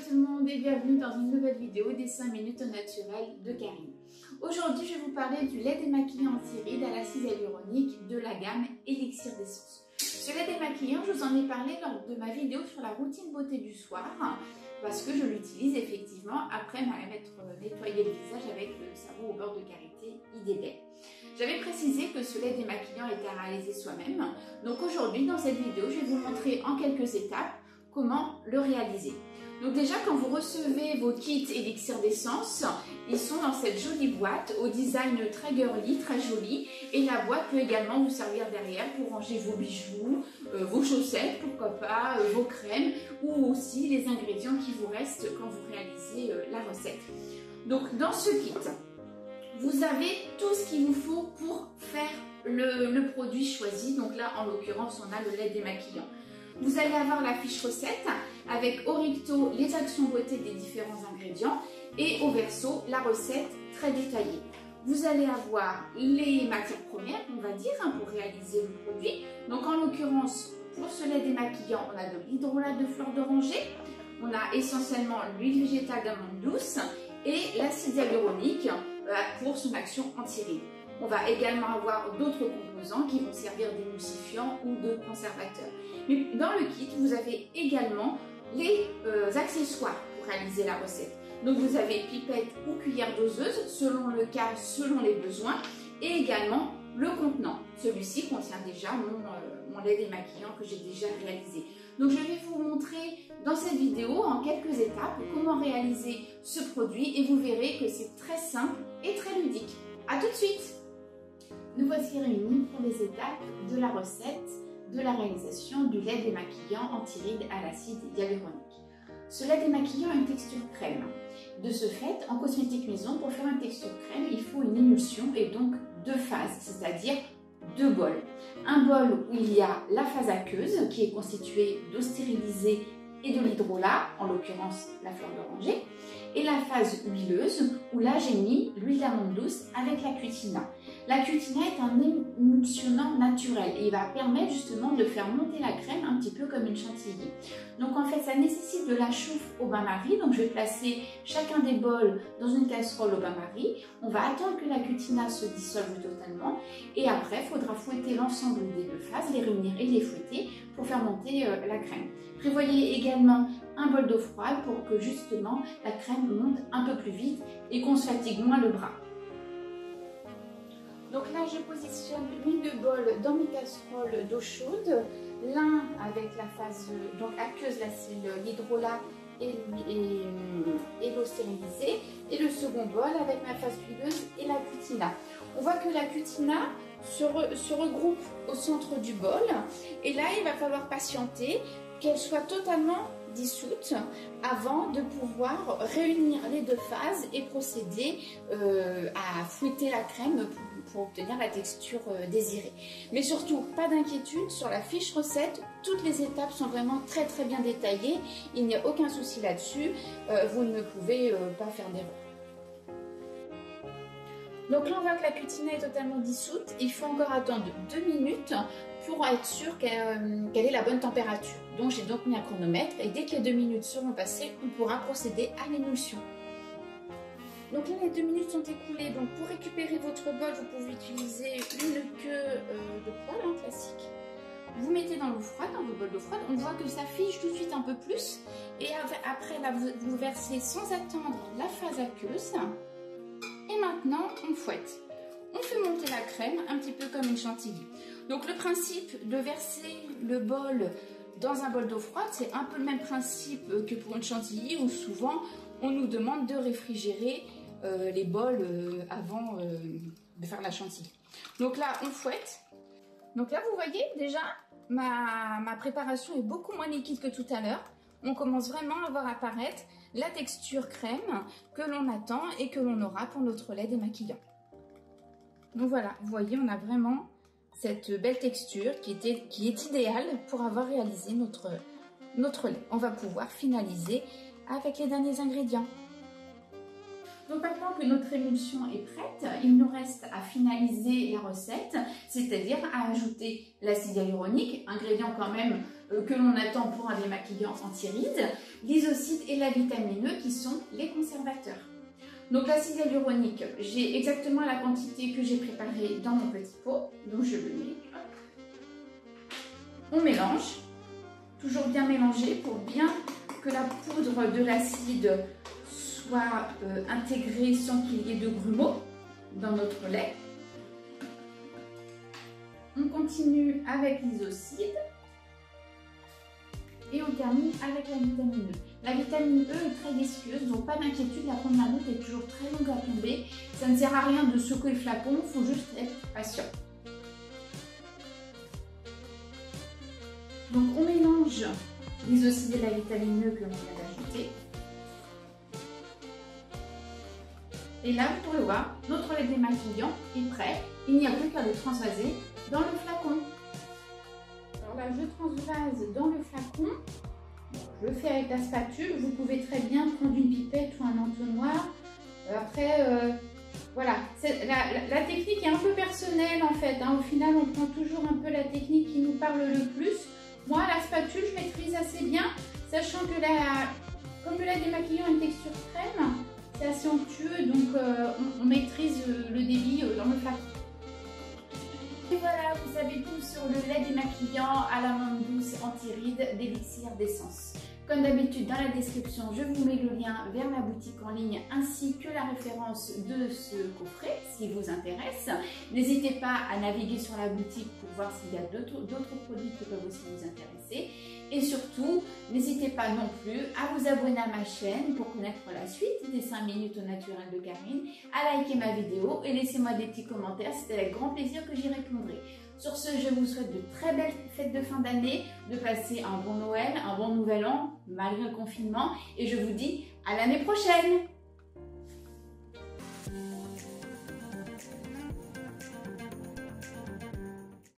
tout le monde et bienvenue dans une nouvelle vidéo des 5 minutes au naturel de Karine. Aujourd'hui, je vais vous parler du lait démaquillant anti-rides à l'acide hyaluronique de la gamme Élixir d'Essence. Ce lait démaquillant, je vous en ai parlé lors de ma vidéo sur la routine beauté du soir parce que je l'utilise effectivement après m'être nettoyé le visage avec le savon au beurre de karité IDD. J'avais précisé que ce lait démaquillant était à réaliser soi-même. Donc aujourd'hui, dans cette vidéo, je vais vous montrer en quelques étapes comment le réaliser. Donc déjà, quand vous recevez vos kits Élixir d'Essence, ils sont dans cette jolie boîte au design très girly, très joli. Et la boîte peut également vous servir derrière pour ranger vos bijoux, vos chaussettes, pourquoi pas, vos crèmes ou aussi les ingrédients qui vous restent quand vous réalisez la recette. Donc dans ce kit, vous avez tout ce qu'il vous faut pour faire le produit choisi. Donc là, en l'occurrence, on a le lait démaquillant. Vous allez avoir la fiche recette avec au recto les actions beauté des différents ingrédients et au verso la recette très détaillée. Vous allez avoir les matières premières, on va dire, pour réaliser le produit. Donc en l'occurrence, pour ce lait démaquillant, on a de l'hydrolat de fleur d'oranger, on a essentiellement l'huile végétale d'amande douce et l'acide hyaluronique pour son action anti-rides. On va également avoir d'autres composants qui vont servir d'émulsifiants ou de conservateurs. Mais dans le kit, vous avez également les accessoires pour réaliser la recette. Donc vous avez pipette ou cuillère doseuse, selon le cas, selon les besoins, et également le contenant. Celui-ci contient déjà mon lait démaquillant que j'ai déjà réalisé. Donc je vais vous montrer dans cette vidéo en quelques étapes comment réaliser ce produit et vous verrez que c'est très simple et très ludique. A tout de suite! Nous voici réunis pour les étapes de la recette de la réalisation du lait démaquillant anti-rides à l'acide hyaluronique. Ce lait démaquillant a une texture crème. De ce fait, en cosmétique maison, pour faire une texture crème, il faut une émulsion et donc deux phases, c'est-à-dire deux bols. Un bol où il y a la phase aqueuse qui est constituée d'eau stérilisée et de l'hydrolat, en l'occurrence la fleur d'oranger, et la phase huileuse où là j'ai mis l'huile d'amande douce avec la cutina. La cutina est un émulsionnant naturel et il va permettre justement de faire monter la crème un petit peu comme une chantilly. Donc en fait ça nécessite de la chauffe au bain-marie, donc je vais placer chacun des bols dans une casserole au bain-marie. On va attendre que la cutina se dissolve totalement et après il faudra fouetter l'ensemble des deux phases, les réunir et les fouetter pour faire monter la crème. Prévoyez également un bol d'eau froide pour que justement la crème monte un peu plus vite et qu'on se fatigue moins le bras. Donc là je positionne mes deux bols dans mes casseroles d'eau chaude, l'un avec la phase donc aqueuse, là c'est l'hydrolat et l'eau stérilisée, et le second bol avec ma phase huileuse et la cutina. On voit que la cutina se regroupe au centre du bol et là il va falloir patienter qu'elle soit totalement dissoute avant de pouvoir réunir les deux phases et procéder à fouetter la crème pour obtenir la texture désirée. Mais surtout, pas d'inquiétude, sur la fiche recette, toutes les étapes sont vraiment très bien détaillées, il n'y a aucun souci là-dessus, vous ne pouvez pas faire d'erreur. Donc là on voit que la cutina est totalement dissoute, il faut encore attendre 2 minutes pour être sûr qu'elle ait la bonne température. Donc j'ai donc mis un chronomètre et dès que les 2 minutes seront passées, on pourra procéder à l'émulsion. Donc là les 2 minutes sont écoulées, donc pour récupérer votre bol, vous pouvez utiliser une queue de poêle classique. Vous mettez dans l'eau froide, dans vos bols d'eau froide, on voit que ça fige tout de suite un peu plus. Et après là, vous versez sans attendre la phase aqueuse. Et maintenant, on fouette. On fait monter la crème un petit peu comme une chantilly. Donc le principe de verser le bol dans un bol d'eau froide, c'est un peu le même principe que pour une chantilly où souvent on nous demande de réfrigérer les bols avant de faire la chantilly. Donc là, on fouette. Donc là, vous voyez déjà, ma préparation est beaucoup moins liquide que tout à l'heure. On commence vraiment à voir apparaître la texture crème que l'on attend et que l'on aura pour notre lait démaquillant. Donc voilà, vous voyez, on a vraiment cette belle texture qui est idéale pour avoir réalisé notre lait. On va pouvoir finaliser avec les derniers ingrédients. Donc maintenant que notre émulsion est prête, il nous reste à finaliser la recette, c'est-à-dire à ajouter l'acide hyaluronique, ingrédient quand même que l'on attend pour un démaquillant anti-rides, l'isocide et la vitamine E qui sont les conservateurs. Donc l'acide hyaluronique, j'ai exactement la quantité que j'ai préparée dans mon petit pot, donc je le mets. On mélange, toujours bien mélanger pour bien que la poudre de l'acide soit intégrée sans qu'il y ait de grumeaux dans notre lait. On continue avec l'isocide et on termine avec la vitamine E. La vitamine E est très visqueuse, donc pas d'inquiétude, la première goutte est toujours très longue à tomber. Ça ne sert à rien de secouer le flacon, il faut juste être patient. Donc on mélange l'isocide et la vitamine E que l'on vient d'ajouter. Et là, vous pouvez voir, notre lait démaquillant est prêt. Il n'y a plus qu'à le transvaser dans le flacon. Alors là, je transvase dans le flacon. Je le fais avec la spatule. Vous pouvez très bien prendre une pipette ou un entonnoir. Après, voilà. La technique est un peu personnelle en fait. Au final, on prend toujours un peu la technique qui nous parle le plus. Moi, la spatule, je maîtrise assez bien, sachant que comme le lait démaquillant a une texture crème, c'est assez onctueux, donc on maîtrise le débit dans le flacon. Et voilà, vous savez tout sur le lait démaquillant à l'amande douce anti-rides d'Élixir d'Essence. Comme d'habitude, dans la description, je vous mets le lien vers la boutique en ligne ainsi que la référence de ce coffret si vous intéresse. N'hésitez pas à naviguer sur la boutique pour voir s'il y a d'autres produits qui peuvent aussi vous intéresser. Et surtout, n'hésitez pas non plus à vous abonner à ma chaîne pour connaître la suite des 5 minutes au naturel de Karine, à liker ma vidéo et laissez-moi des petits commentaires, c'est avec grand plaisir que j'y répondrai. Sur ce, je vous souhaite de très belles fêtes de fin d'année, de passer un bon Noël, un bon Nouvel An, malgré le confinement, et je vous dis à l'année prochaine!